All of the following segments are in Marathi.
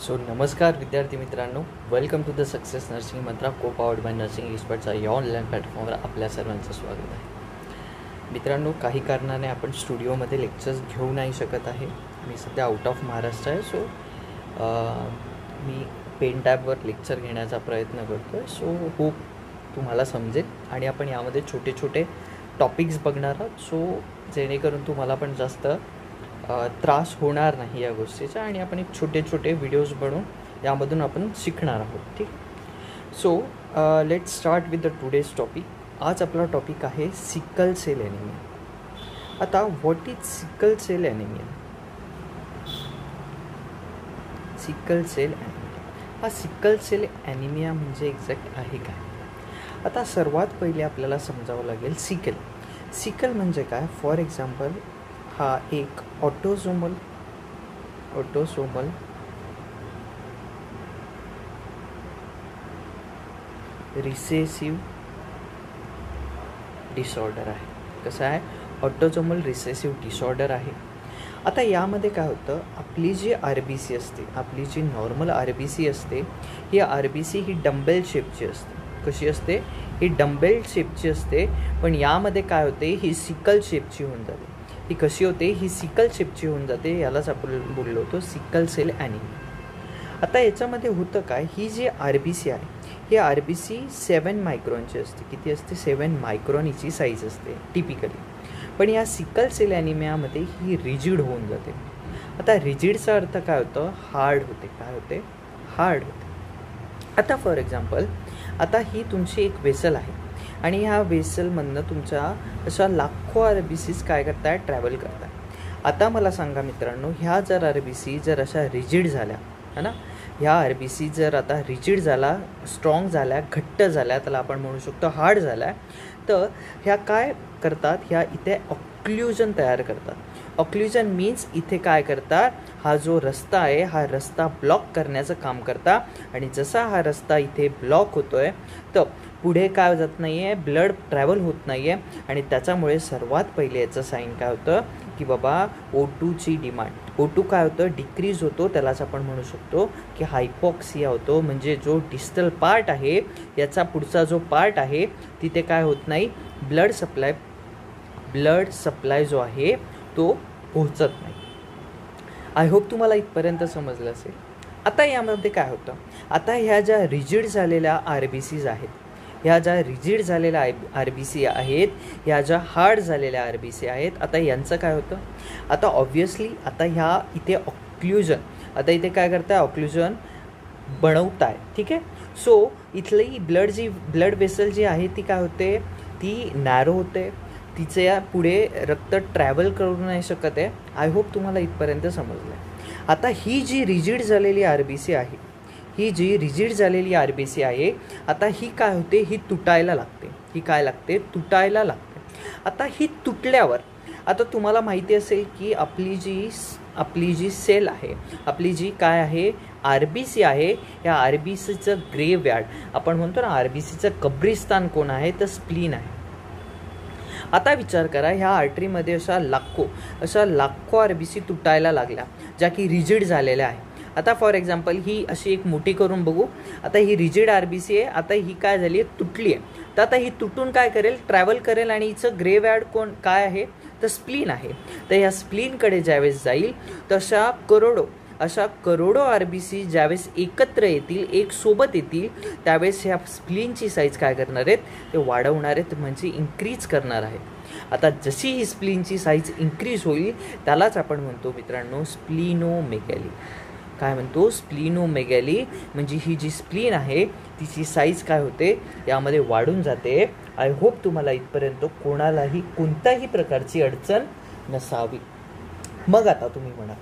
सो नमस्कार विद्यार्थी मित्रांनो, welcome to the success nursing Mantra को पावर्ड बाय नर्सिंग एक्सपर्टचा या ऑनलाईन प्लॅटफॉर्मवर आपल्या सर्वांचं स्वागत आहे. मित्रांनो, काही कारणाने आपण स्टुडिओमध्ये लेक्चर्स घेऊ नाही शकत आहे. मी सध्या आउट ऑफ महाराष्ट्र आहे. सो मी पेन टॅबवर लेक्चर घेण्याचा प्रयत्न करतो आहे. सो होप तुम्हाला समजेल आणि आपण यामध्ये छोटे छोटे टॉपिक्स बघणार आहोत. सो जेणेकरून तुम्हाला पण जास्त त्रास होणार नाही या गोष्टीचा आणि आपण एक छोटे छोटे व्हिडिओज बनवून यामधून आपण शिकणार आहोत. ठीक. So let's start with the today's topic. आज आपला टॉपिक आहे सिकल सेल ॲनिमिया. आता what is sickle cell anaemia? Sickle cell anaemia हा सिकल सेल ॲनिमिया म्हणजे एक्झॅक्ट आहे काय? आता सर्वात पहिले आपल्याला समजावं लागेल सिकल म्हणजे काय. फॉर एक्झाम्पल, हा एक ऑटोसोमल रिसेसिव्ह डिसऑर्डर आहे. कसं आहे? ऑटोसोमल रिसेसिव्ह डिसऑर्डर आहे. आता यामध्ये काय होतं, आपली जी RBC असते, आपली जी नॉर्मल RBC असते, ही RBC ही डंबेल शेपची असते. कशी असते? ही डंबेल शेपची असते. पण यामध्ये काय होते, ही सिकल शेपची होऊन जाते. ही कशी होते? ही सिकल शेपची होऊन जाते. यालाच आपण बोललो होतो सिकल सेल ॲनिमिया. आता याच्यामध्ये होतं काय, ही जी RBC आहे, ही RBC 7 मायक्रॉनची असते. किती असते? 7 मायक्रॉन हिची साईज असते टिपिकली. पण या सिकल सेल ॲनिमियामध्ये ही रिजिड होऊन जाते. आता रिजिडचा अर्थ काय होतं? हार्ड होते. काय होते? हार्ड होते. आता फॉर एक्झाम्पल, आता ही तुमची एक वेसल आहे आणि ह्या वेसलमधनं तुमच्या अशा लाखो RBCs काय करताय? ट्रॅव्हल करताय. आता मला सांगा मित्रांनो, ह्या जर RBC जर अशा रिजिड झाल्या, है ना, ह्या RBC जर आता रिजिड झाला, स्ट्रॉंग झाल्या, घट्ट झाल्या, त्याला आपण म्हणू शकतो हार्ड झाल्या, तर ह्या काय करतात? ह्या इथे ऑक्ल्युजन तयार करतात. ऑक्ल्युजन मीन्स इथे काय करतात, हा जो रस्ता आहे, हा रस्ता ब्लॉक करण्याचं काम करतात. आणि जसा हा रस्ता इथे ब्लॉक होतोय, तर पुढे काय जात नाही आहे, ब्लड ट्रॅव्हल होत नाही आहे. आणि त्याच्यामुळे सर्वात पहिले याचं साईन काय होतं की बाबा O2ची डिमांड, O2 काय होतं? डिक्रीज होतो. त्यालाच आपण म्हणू शकतो की हायपॉक्सिया होतो. म्हणजे जो डिस्टल पार्ट आहे, याचा पुढचा जो पार्ट आहे, तिथे काय होत नाही, ब्लड सप्लाय जो आहे तो पोहोचत नाही. आय होप तुम्हाला इथपर्यंत समजलं असेल. आता यामध्ये काय होतं, आता ह्या ज्या रिजिड झालेल्या RBCs आहेत, ह्या ज्या रिजिड झालेल्या RBC आहेत, ह्या ज्या हार्ड झालेल्या RBC आहेत, आता यांचं काय होतं? आता ऑब्व्हियसली आता ह्या इथे ऑक्ल्युजन, आता इथे काय करताय? ऑक्ल्युजन बनवताय. ठीक आहे. सो इथली ब्लड वेसल जी आहे ती काय होते? ती नॅरो होते. तिचे पुढे रक्त ट्रॅव्हल करू नाही शकत आहे. आय होप तुम्हाला इथपर्यंत समजलं आहे. आता ही जी रिजिड झालेली RBC आहे, ही जी रिजिड झालेली RBC आहे, आता ही काय होते? ही तुटायला लागते. ही काय लागते? तुटायला लागते. आता ही तुटल्यावर, आता तुम्हाला माहिती असेल की आपली जी सेल आहे, आपली जी काय आहे RBC आहे, या RBCचं ग्रेव्हयार्ड आपण म्हणतो ना, RBCचं कब्रिस्तान कोण आहे? तर स्प्लीन आहे. आता विचार करा, ह्या आर्टरीमध्ये अशा लाखो RBC तुटायला लागल्या, ज्या की रिजिड झालेल्या आहे. आता फॉर एक्झाम्पल, ही अशी एक मोठी करून बघू. आता ही रिजिड RBC आहे, आता ही काय झाली आहे? तुटली आहे. तर आता ही तुटून काय करेल? ट्रॅव्हल करेल. आणि हिचं ग्रेव्हयार्ड कोण काय आहे? तर स्प्लीन आहे. तर ह्या स्प्लीनकडे ज्यावेळेस जाईल, तशा करोडो RBC ज्यावेळेस एकत्र येतील, एक सोबत येतील, त्यावेळेस ह्या स्प्लीनची साईज काय करणार आहेत? ते वाढवणार आहेत, म्हणजे इन्क्रीज करणार आहेत. आता जशी ही स्प्लीनची साईज इन्क्रीज होईल, त्यालाच आपण म्हणतो मित्रांनो स्प्लिनोमेगॅली. काय म्हणतो? स्प्लिनोमेगॅली. म्हणजे ही जी स्प्लीन आहे, तिची साईज काय होते? यामध्ये वाढून जाते. आय होप तुम्हाला इथपर्यंत कोणालाही कोणत्याही प्रकारची अडचण नसावी. मग आता तुम्ही म्हणा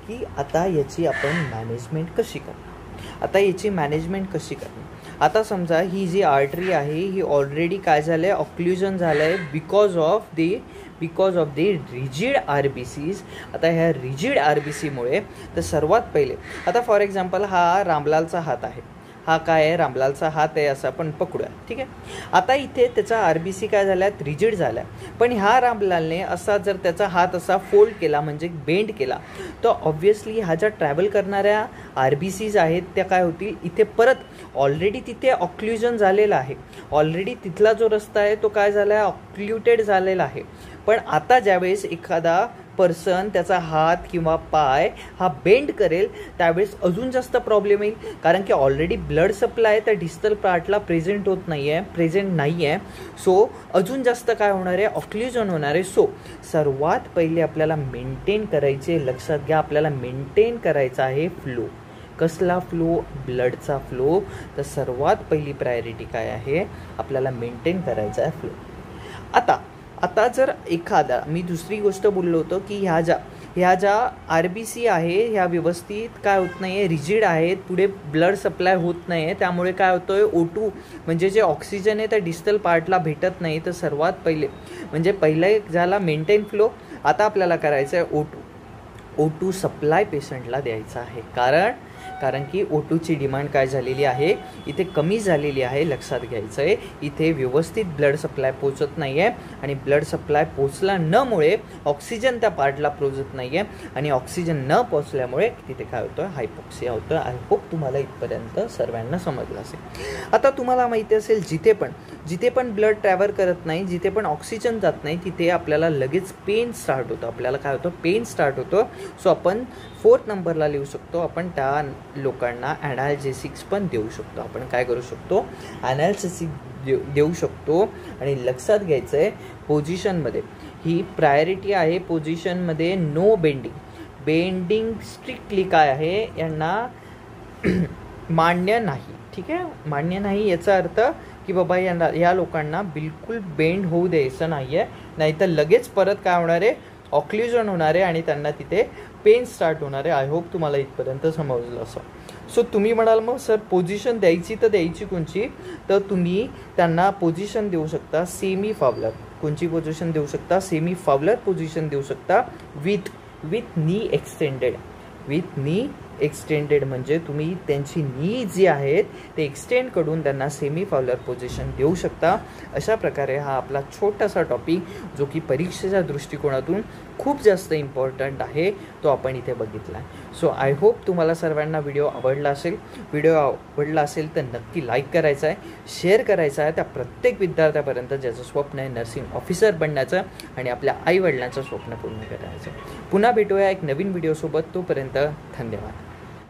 की आता याची आपण मॅनेजमेंट कशी करणार? आता याची मॅनेजमेंट कशी करणार? आता समजा ही जी आर्टरी आहे, ही ऑलरेडी काय झालं आहे? ऑक्ल्युजन झालं आहे because of the rigid RBCs. आता ह्या रिजिड RBCमुळे, तर सर्वात पहिले, आता फॉर एक्झाम्पल, हा रामलालचा हात आहे. हा काय आहे, रामलालचा हात आहे असं आपण पकडूया, ठीक आहे. आता इथे त्याचा RBC काय झाल्यात, रिजिड झाला. पण ह्या रामलालने असा जर त्याचा हात असा फोल्ड केला म्हणजे बेंड केला तर ऑब्व्हियसली ह्या ज्या ट्रॅव्हल करणाऱ्या RBCs आहेत त्या काय होतील, इथे परत ऑलरेडी तिथे ऑक्ल्युजन झालेलं आहे, ऑलरेडी तिथला जो रस्ता आहे तो काय झाला आहे, ऑक्ल्युटेड झालेला आहे. पण आता ज्यावेळेस एखादा पर्सन त्याचा हात किंवा पाय हा बेंड करेल त्यावेळेस अजून जास्त प्रॉब्लेम येईल, कारण की ऑलरेडी ब्लड सप्लाय त्या डिस्टल पार्टला प्रेझेंट नाही आहे. सो अजून जास्त काय होणार आहे, ऑक्ल्युजन होणार आहे. सो सर्वात पहिले आपल्याला मेंटेन करायचे, लक्षात घ्या, आपल्याला मेंटेन करायचा आहे फ्लो. कसला फ्लो, ब्लडचा फ्लो. तर सर्वात पहिली प्रायोरिटी काय आहे, आपल्याला मेंटेन करायचा आहे फ्लो. आता जर एखादा, मी दुसरी गोष्ट बोललो होतो की ह्या ज्या RBC आहे ह्या व्यवस्थित काय होत नाही आहे, रिजिड आहेत, पुढे ब्लड सप्लाय होत नाही आहे, त्यामुळे काय होतं आहे, O2 म्हणजे जे ऑक्सिजन आहे त्या डिस्टल पार्टला भेटत नाही. तर सर्वात पहिले म्हणजे एक झाला मेंटेन फ्लो. आता आपल्याला करायचं आहे O2 सप्लाय पेशंटला द्यायचा आहे, कारण की O2ची डिमांड काय झालेली आहे, इथे कमी झालेली आहे. लक्षात घ्यायचं आहे, इथे व्यवस्थित ब्लड सप्लाय पोचत नाही आहे आणि ब्लड सप्लाय पोचला नमुळे ऑक्सिजन त्या पार्टला पोचत नाही आहे आणि ऑक्सिजन न पोचल्यामुळे तिथे काय होतं, हायपॉक्सिया होतं. आय होप तुम्हाला इथपर्यंत सर्वांना समजलं असेल. आता तुम्हाला माहिती असेल जिथे पण ब्लड ट्रॅव्हल करत नाही, जिथे पण ऑक्सिजन जात नाही, तिथे आपल्याला लगेच पेन स्टार्ट होतं. आपल्याला काय होतं, पेन स्टार्ट होतं. सो आपण 4th नंबरला लिहू शकतो, आपण त्या लोकांना ॲनाल्जेसिक्स पण देऊ शकतो. आपण काय करू शकतो, ॲनाल्जेसिक देऊ शकतो. आणि लक्षात घ्यायचं आहे, पोझिशनमध्ये ही प्रायोरिटी आहे. पोझिशनमध्ये नो बेंडिंग स्ट्रिक्टली काय आहे, यांना मान्य नाही. ठीक आहे, मान्य नाही याचा अर्थ की बाबा या लोकांना बिलकुल बेंड होऊ द्यायचं नाही आहे, नाहीतर लगेच परत काय होणार आहे, ऑक्ल्युजन होणार आहे आणि त्यांना तिथे पेन स्टार्ट होणार आहे. आय होप तुम्हाला इथपर्यंत समजलं असं. सो तुम्ही म्हणाल मग सर पोझिशन द्यायची कोणची, तर तुम्ही त्यांना पोझिशन देऊ शकता सेमी फावलर. कोणची पोझिशन देऊ शकता, सेमी फावलर पोझिशन देऊ शकता विथ नी एक्सटेंडेड म्हणजे तुम्ही त्यांची नी जी आहेत ते एक्सटेंड करून त्यांना सेमी फावलर पोझिशन देऊ शकता. अशा प्रकारे हा आपला छोटासा टॉपिक जो की परीक्षेच्या दृष्टिकोनातून खूप जास्त इम्पॉर्टंट आहे तो आपण इथे बघितला. सो आय होप तुम्हाला सर्वांना व्हिडिओ आवडला असेल तर नक्की लाईक करायचा आहे, शेअर करायचा आहे त्या प्रत्येक विद्यार्थ्यापर्यंत ज्याचं स्वप्न आहे नर्सिंग ऑफिसर बनण्याचं आणि आपल्या आईवडिलांचं स्वप्न पूर्ण करायचं. पुन्हा भेटूया एक नवीन व्हिडिओसोबत. तोपर्यंत धन्यवाद.